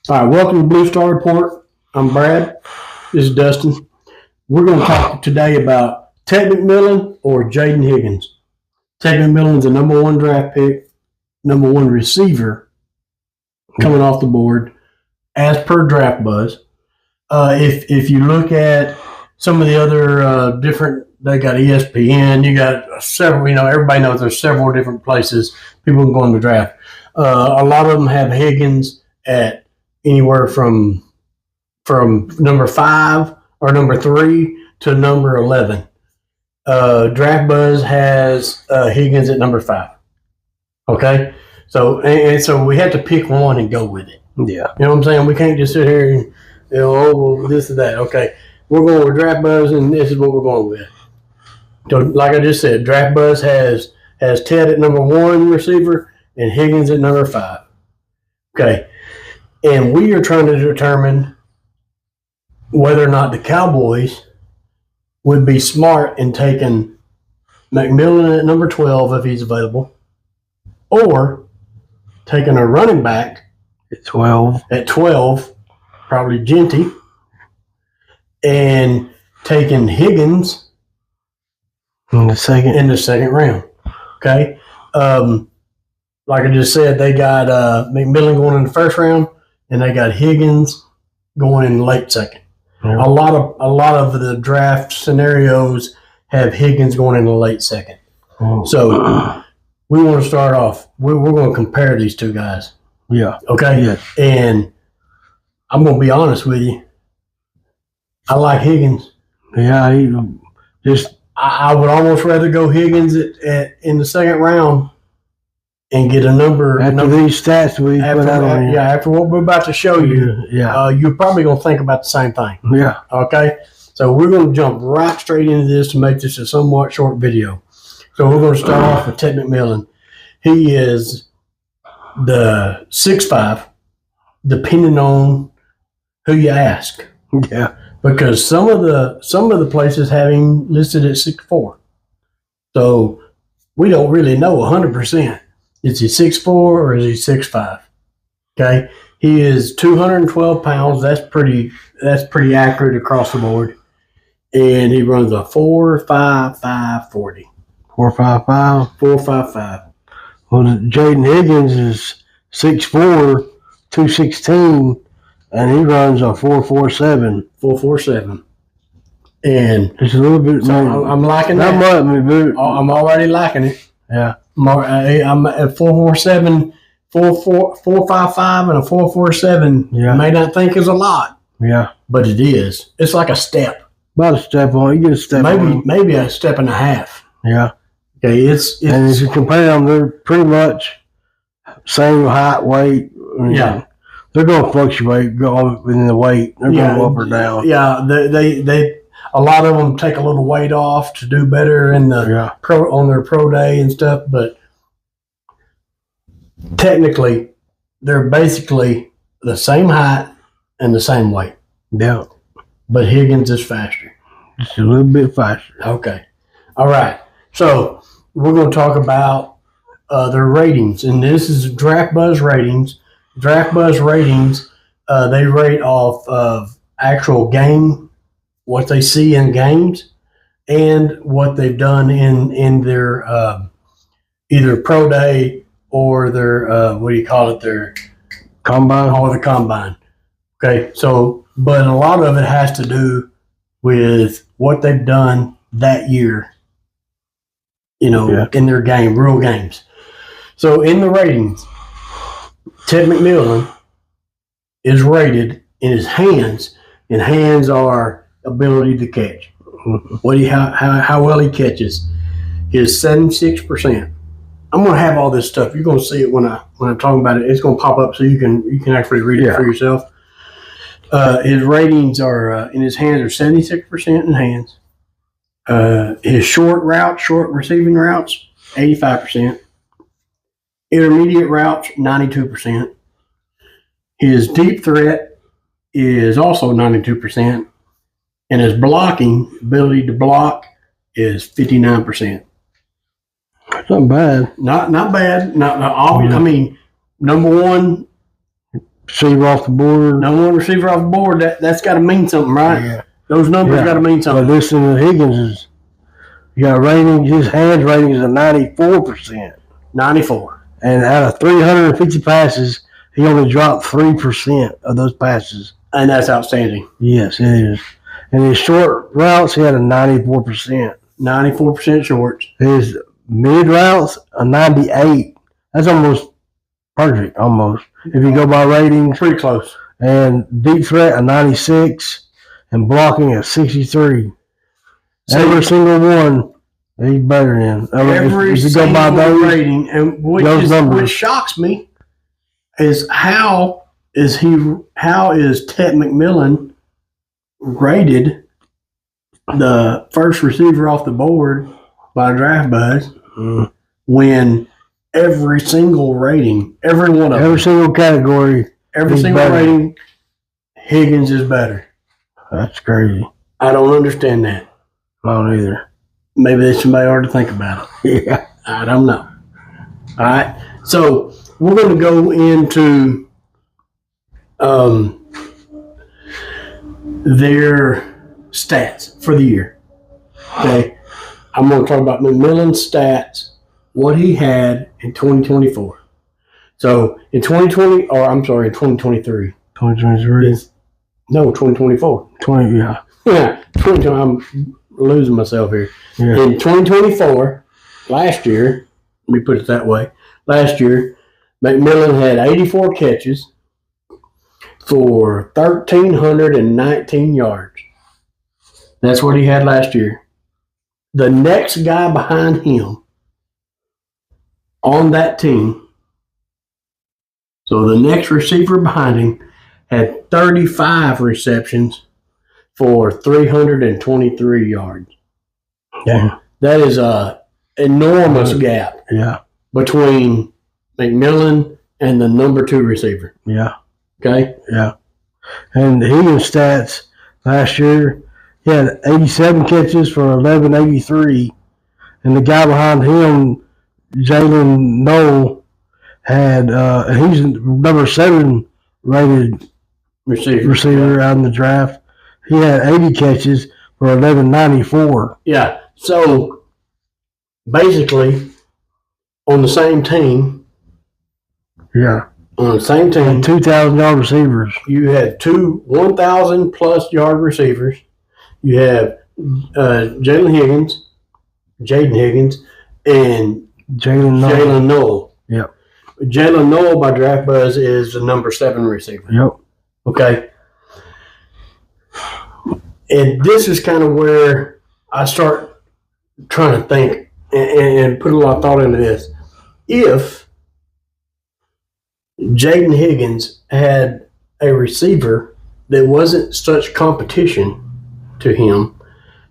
All right, welcome to Blue Star Report. I'm Brad. This is Dustin. We're going to talk today about Tet McMillian or Jayden Higgins. Tet McMillian's a number one draft pick, number one receiver coming off the board as per Draft Buzz. If you look at some of the other different, they got ESPN, you got several, everybody knows there's several different places people can go in the draft. A lot of them have Higgins at anywhere from number 5 or number 3 to number 11. Draft Buzz has Higgins at number 5. Okay, so we have to pick one and go with it. Yeah, you know what I'm saying. We can't just sit here and this or that. Okay, we're going with Draft Buzz, and this is what we're going with. So, like I just said, Draft Buzz has Tet at number 1 receiver and Higgins at number 5. Okay. And we are trying to determine whether or not the Cowboys would be smart in taking McMillian at number 12 if he's available, or taking a running back at 12, probably Genty, and taking Higgins in the second round. Okay. Like I just said, they got McMillian going in the first round, and they got Higgins going in late second. Yeah. A lot of the draft scenarios have Higgins going in the late second. Oh. So we want to start off. We're going to compare these two guys. Yeah. Okay. Yeah. And I'm going to be honest with you. I like Higgins. Yeah. I would almost rather go Higgins in the second round and get a number. These stats we put out on you. After what we're about to show you, you're probably going to think about the same thing. Yeah. Okay? So we're going to jump right straight into this to make this a somewhat short video. So we're going to start off with Tet McMillian. He is the 6'5", depending on who you ask. Yeah. Because some of the places have him listed at 6'4". So we don't really know 100%. Is he 6'4" or is he 6'5"? Okay, he is 212 pounds. That's pretty accurate across the board. And he runs a 4.55 40. 4.55. 4.55. Well, Jayden Higgins is 6'4", 216, and he runs a 4.47. 4.47. And it's a little bit. So I'm liking that. Not much, but I'm already liking it. Yeah. I'm at 4.47, 4.55, and a 4.47. Yeah. You may not think is a lot. Yeah. But it is. It's like a step. About a step on. You get a step on. Maybe a step and a half. Yeah. Okay. It's and if you compare them, they're pretty much same height, weight. Yeah. They're going to fluctuate, go within the weight. They're going to go up or down. Yeah. They a lot of them take a little weight off to do better in the on their pro day and stuff, but technically they're basically the same height and the same weight. Yeah. But Higgins is faster. Just a little bit faster. Okay. All right. So we're going to talk about their ratings, and this is Draft Buzz ratings. Draft Buzz ratings, they rate off of actual game, what they see in games, and what they've done in their either pro day or their their combine. Or the combine. Okay, so but a lot of it has to do with what they've done that year. In their game, real games. So in the ratings, Tet McMillian is rated in his hands, and hands are ability to catch. How well he catches is 76%. I'm going to have all this stuff. You're going to see it when I'm talking about it. It's going to pop up so you can actually read it for yourself. His ratings are in his hands are 76% in hands. His short receiving routes, 85%. Intermediate routes, 92%. His deep threat is also 92%. And his ability to block is 59%. Not bad. Not bad. Not obvious. I mean, number one receiver off the board. Number one receiver off the board. That's got to mean something, right? Yeah. Those numbers got to mean something. But listen to Higgins' you got ratings. His hands rating is a 94%. 94. And out of 350 passes, he only dropped 3% of those passes. And that's outstanding. Yes, it is. And his short routes, he had a 94%. 94% shorts. His mid routes, a 98. That's almost perfect, almost. If you go by ratings. Pretty close. And deep threat, a 96. And blocking, a 63. Every single one, he's better than. Every single rating. And which shocks me is how is Tet McMillian rated the first receiver off the board by Draft Buzz when every single rating, every one of every single category, every single rating, Higgins is better. That's crazy. I don't understand that. I don't either. Maybe there's somebody ought to think about it. Yeah. I don't know. All right. So we're going to go into their stats for the year. Okay. I'm going to talk about McMillian's stats, what he had in 2024. So in 2023. 2023. No, 2024. 20, yeah. Yeah, 2020. I'm losing myself here. Yeah. In 2024, last year, let me put it that way. Last year, McMillian had 84 catches for 1,319 yards. That's what he had last year. The next guy behind him on that team, so the next receiver behind him, had 35 receptions for 323 yards. Yeah. That is a enormous gap between McMillian and the number 2 receiver. Yeah. Okay? Yeah. And Higgins' stats last year, he had 87 catches for 1,183. And the guy behind him, Jayden Noel, had he's number 7 rated receiver out in the draft. He had 80 catches for 1,194. Yeah. So basically, on the same team. Yeah. On the same team. 2,000-yard receivers. You had 2 1,000-plus yard receivers. You have Jayden Higgins, and Jayden Noel. Yep. Jayden Noel by Draft Buzz is the number 7 receiver. Yep. Okay. And this is kind of where I start trying to think and put a lot of thought into this. If Jayden Higgins had a receiver that wasn't such competition to him,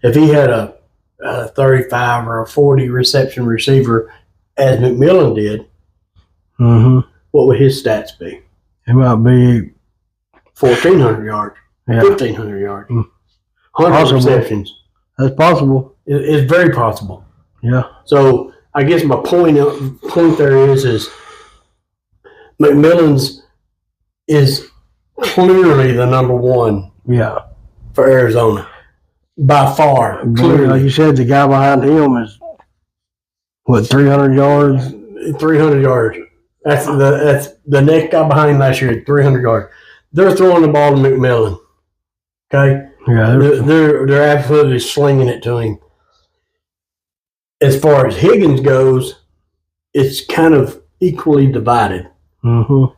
if he had a 35 or a 40 reception receiver as McMillian did, what would his stats be? It might be 1,400 yards, 1,500 yards, 100 receptions. That's possible. It's very possible. Yeah. So I guess my point there is McMillian's is clearly the number 1. Yeah. For Arizona, by far. Clearly. Like you said, the guy behind him is 300 yards. 300 yards. That's the next guy behind last year. 300 yards. They're throwing the ball to McMillian. Okay. Yeah. They're absolutely slinging it to him. As far as Higgins goes, it's kind of equally divided. And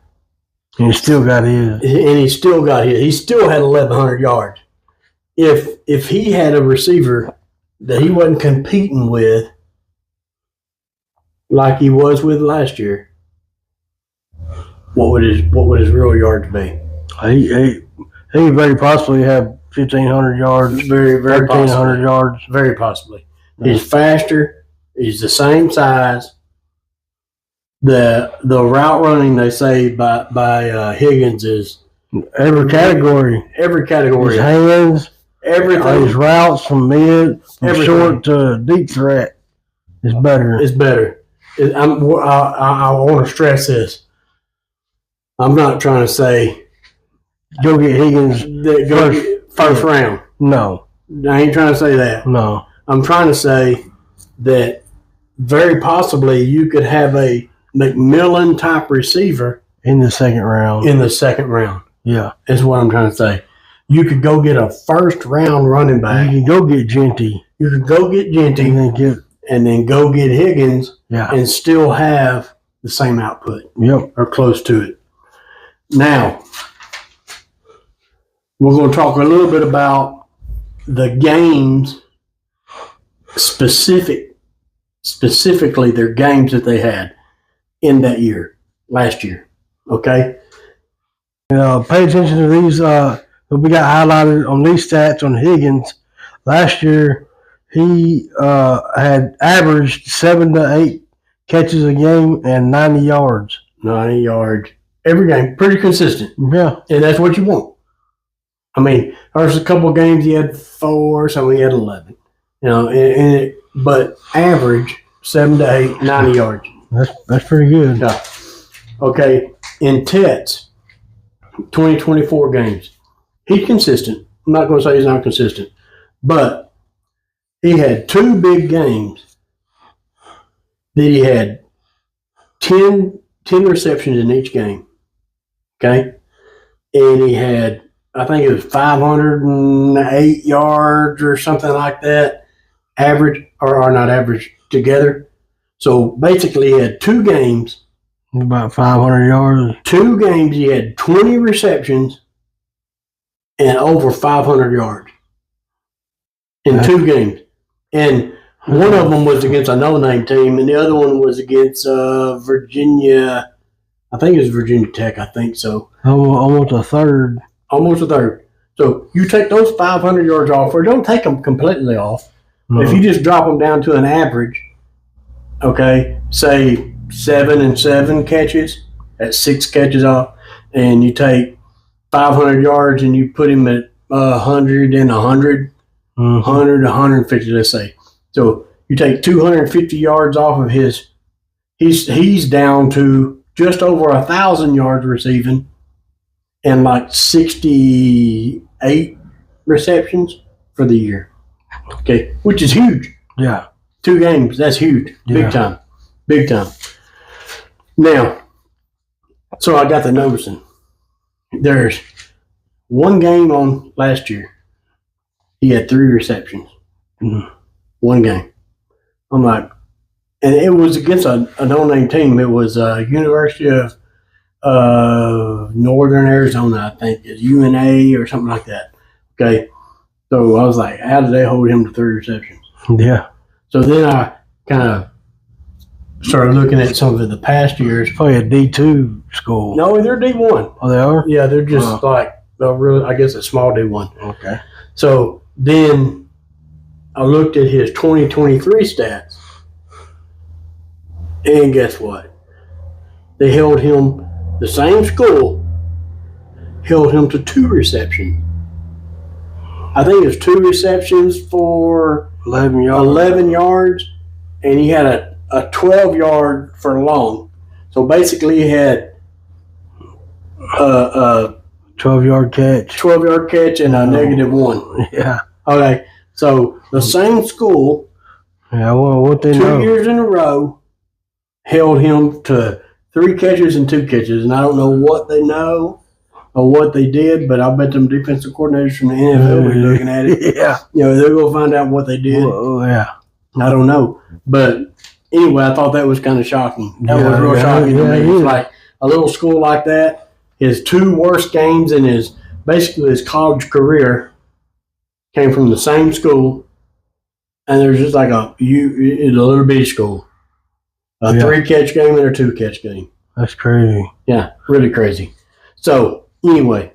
he still got his. He still had 1,100 yards. If he had a receiver that he wasn't competing with like he was with last year, what would his real yards be? He very possibly have 1,500 yards. Very 1,300 yards. Very possibly. He's faster. He's the same size. The route running, they say, by Higgins is every category. His hands, everything. His routes from mid, from short to deep threat is better. It's better. I want to stress this. I'm not trying to say go get Higgins first round. No. I ain't trying to say that. No. I'm trying to say that very possibly you could have a McMillian type receiver in the second round. Yeah. Is what I'm trying to say. You could go get a first round running back. You can go get Genty. And then go get Higgins. Yeah. And still have the same output. Yep. Or close to it. Now, we're going to talk a little bit about the games, specifically their games that they had in that year, last year. Okay? Pay attention to these. We got highlighted on these stats on Higgins. Last year, he had averaged 7 to 8 catches a game and 90 yards. 90 yards. Every game. Pretty consistent. Yeah. And that's what you want. I mean, there's a couple of games he had 4, some he had 11. But average 7 to 8, 90 yards. That's pretty good. Yeah. Okay. In Tet's 2024 games, he's consistent. I'm not going to say he's not consistent. But he had 2 big games that he had 10 receptions in each game. Okay? And he had, I think it was 508 yards or something like that, average, or not average, together. So basically he had 2 games. About 500 yards. 2 games he had 20 receptions and over 500 yards in 2 games. And one of them was against a no-name team, and the other one was against Virginia. I think it was Virginia Tech. I think so. Almost a third. So you take those 500 yards off, or don't take them completely off. No. If you just drop them down to an average, okay, say 7 and 7 catches, that's 6 catches off, and you take 500 yards and you put him at 100 and 100, 100, 150, let's say. So you take 250 yards off of his, he's down to just over 1,000 yards receiving and like 68 receptions for the year. Okay, which is huge. Yeah. 2 games, that's huge. Yeah. Big time. Now, so I got to noticing, there's 1 game on last year. He had 3 receptions. 1 game. I'm like, and it was against a no-name team. It was University of Northern Arizona, I think. It's UNA or something like that. Okay. So I was like, how did they hold him to 3 receptions? Yeah. So then I kind of started looking at some of the past years. Probably a D2 school. No, they're D1. Oh, they are? Yeah, they're just like, I guess a small D1. Okay. So then I looked at his 2023 stats. And guess what? They held him, the same school, held him to 2 receptions. I think it was 2 receptions for 11 yards, and he had a 12-yard for long. So basically he had a 12-yard catch. 12-yard catch and a -1. Yeah. Okay. So the same school, yeah, well, what they 2 know. years in a row, held him to 3 catches and 2 catches. And I don't know what they know or what they did, but I bet them defensive coordinators from the NFL will be looking at it. Yeah. They're going to find out what they did. Well, yeah. I don't know. But anyway, I thought that was kind of shocking. That was real shocking to me. It's like a little school like that, his 2 worst games in his college career came from the same school, and there's just like a little bitty school. A 3-catch game and a 2-catch game. That's crazy. Yeah, really crazy. So, anyway,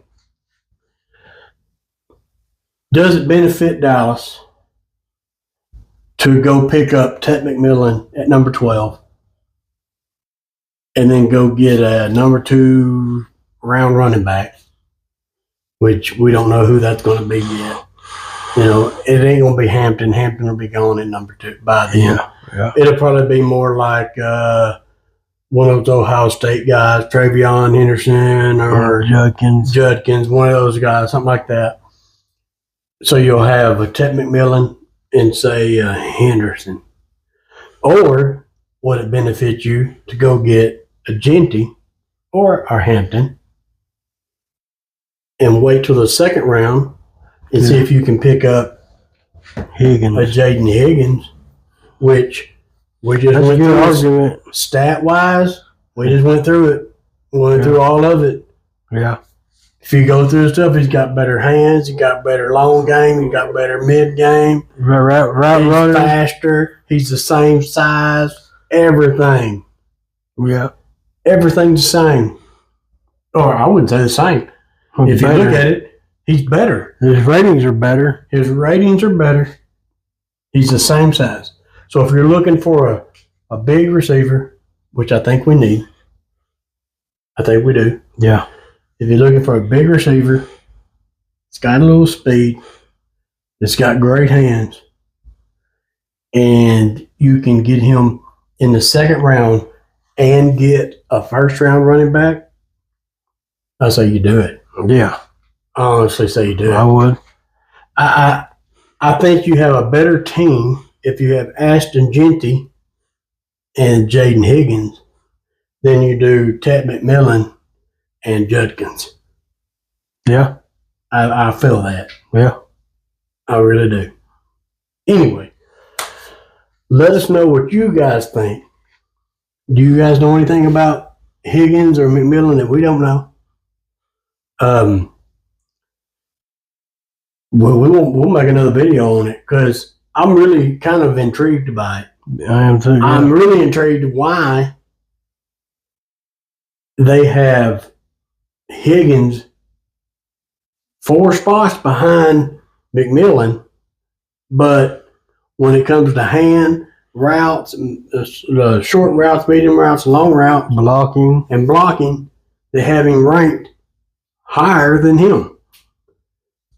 does it benefit Dallas to go pick up Tet McMillian at number 12 and then go get a number 2 round running back, which we don't know who that's going to be yet? It ain't going to be Hampton. Hampton will be gone at number 2 by then. Yeah. It'll probably be more like one of those Ohio State guys, Travion Henderson or Judkins, one of those guys, something like that. So you'll have a Tet McMillian and say Henderson. Or would it benefit you to go get a Genty or a Hampton and wait till the second round and see if you can pick up Higgins, a Jayden Higgins, which we just went through it. Stat wise, we just went through it. We went through all of it. Yeah. If you go through the stuff, he's got better hands, he's got better long game, he's got better mid game. Right he's runner. Faster. He's the same size. Everything. Yeah. Everything's the same. Or I wouldn't say the same. If you look at it, he's better. His ratings are better. He's the same size. So if you're looking for a big receiver, which I think we need, I think we do. Yeah. If you're looking for a big receiver, it's got a little speed, it's got great hands, and you can get him in the second round and get a first round running back, I say you do it. Yeah. I honestly say you do it. I would. I think you have a better team if you have Ashton Genty and Jayden Higgins than you do Tet McMillian and Judkins. Yeah. I feel that. Yeah. I really do. Anyway, let us know what you guys think. Do you guys know anything about Higgins or McMillian that we don't know? We'll make another video on it because I'm really kind of intrigued by it. I am too. Yeah. I'm really intrigued why they have Higgins 4 spots behind McMillian, but when it comes to hand routes, short routes, medium routes, long routes, blocking, they have him ranked higher than him.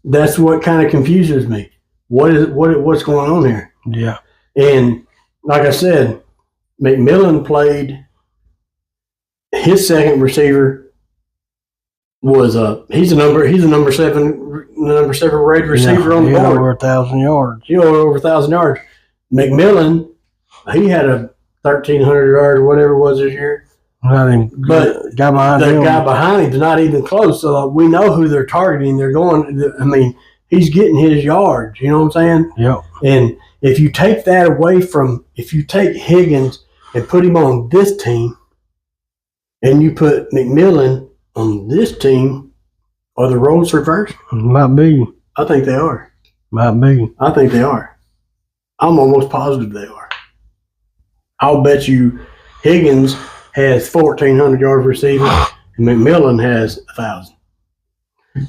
That's what kind of confuses me. What's going on here? Yeah. And like I said, McMillian played his second receiver was he's a number seven rated receiver on the board. Over 1,000 yards. Over 1,000 yards. McMillian, he had a 1,300 yards or whatever it was this year. But the guy behind him's not even close. So we know who they're targeting. They're going. I mean, he's getting his yards. You know what I'm saying? Yeah. And if you take that away if you take Higgins and put him on this team, and you put McMillian on this team, are the roles reversed? Might be. I think they are. Might be. I think they are. I'm almost positive they are. I'll bet you Higgins has 1,400 yards receiving, and McMillian has 1,000.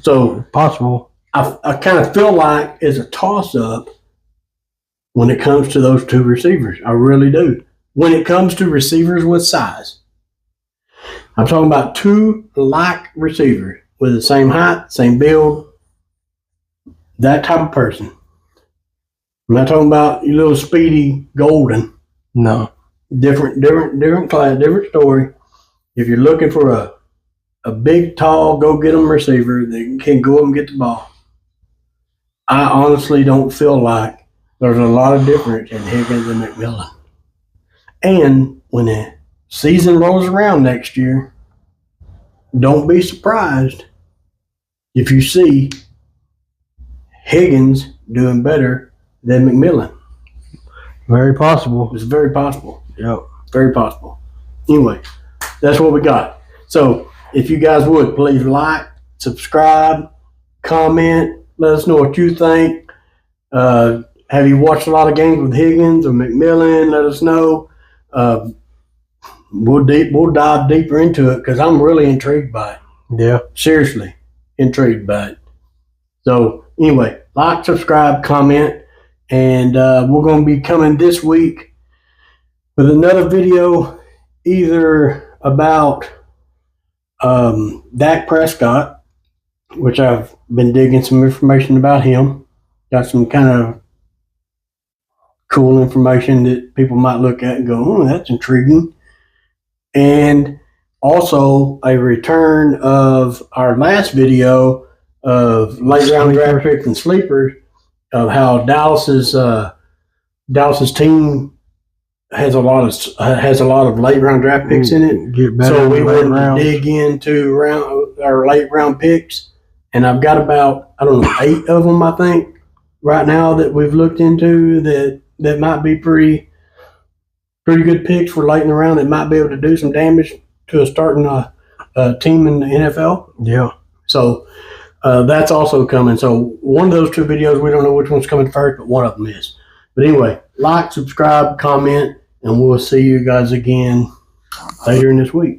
So possible. I kind of feel like it's a toss-up when it comes to those two receivers. I really do. When it comes to receivers with size, I'm talking about two like receivers with the same height, same build, that type of person. I'm not talking about your little speedy Golden. No. Different class, different story. If you're looking for a big, tall, go-get-'em receiver that can go up and get the ball, I honestly don't feel like there's a lot of difference in Higgins and McMillian. And when the season rolls around next year, don't be surprised if you see Higgins doing better than McMillian. Very possible. It's very possible. Yep. Very possible. Anyway, that's what we got. So if you guys would, please like, subscribe, comment, let us know what you think. Have you watched a lot of games with Higgins or McMillian? Let us know. We'll dive deeper into it because I'm really intrigued by it. Yeah. Seriously, intrigued by it. So anyway, like, subscribe, comment, and we're going to be coming this week with another video either about Dak Prescott, which I've been digging some information about him. Got some kind of cool information that people might look at and go, oh, that's intriguing. and also a return of our last video of late round draft picks and sleepers, of how Dallas's team has a lot of late round draft picks in it. So we wanted to dig into our late round picks, and I've got about 8 of them, I think, right now that we've looked into that might be pretty good picks for late in the round that might be able to do some damage to a starting team in the NFL. Yeah. So that's also coming. So one of those 2 videos, we don't know which one's coming first, but one of them is. But anyway, like, subscribe, comment, and we'll see you guys again later in this week.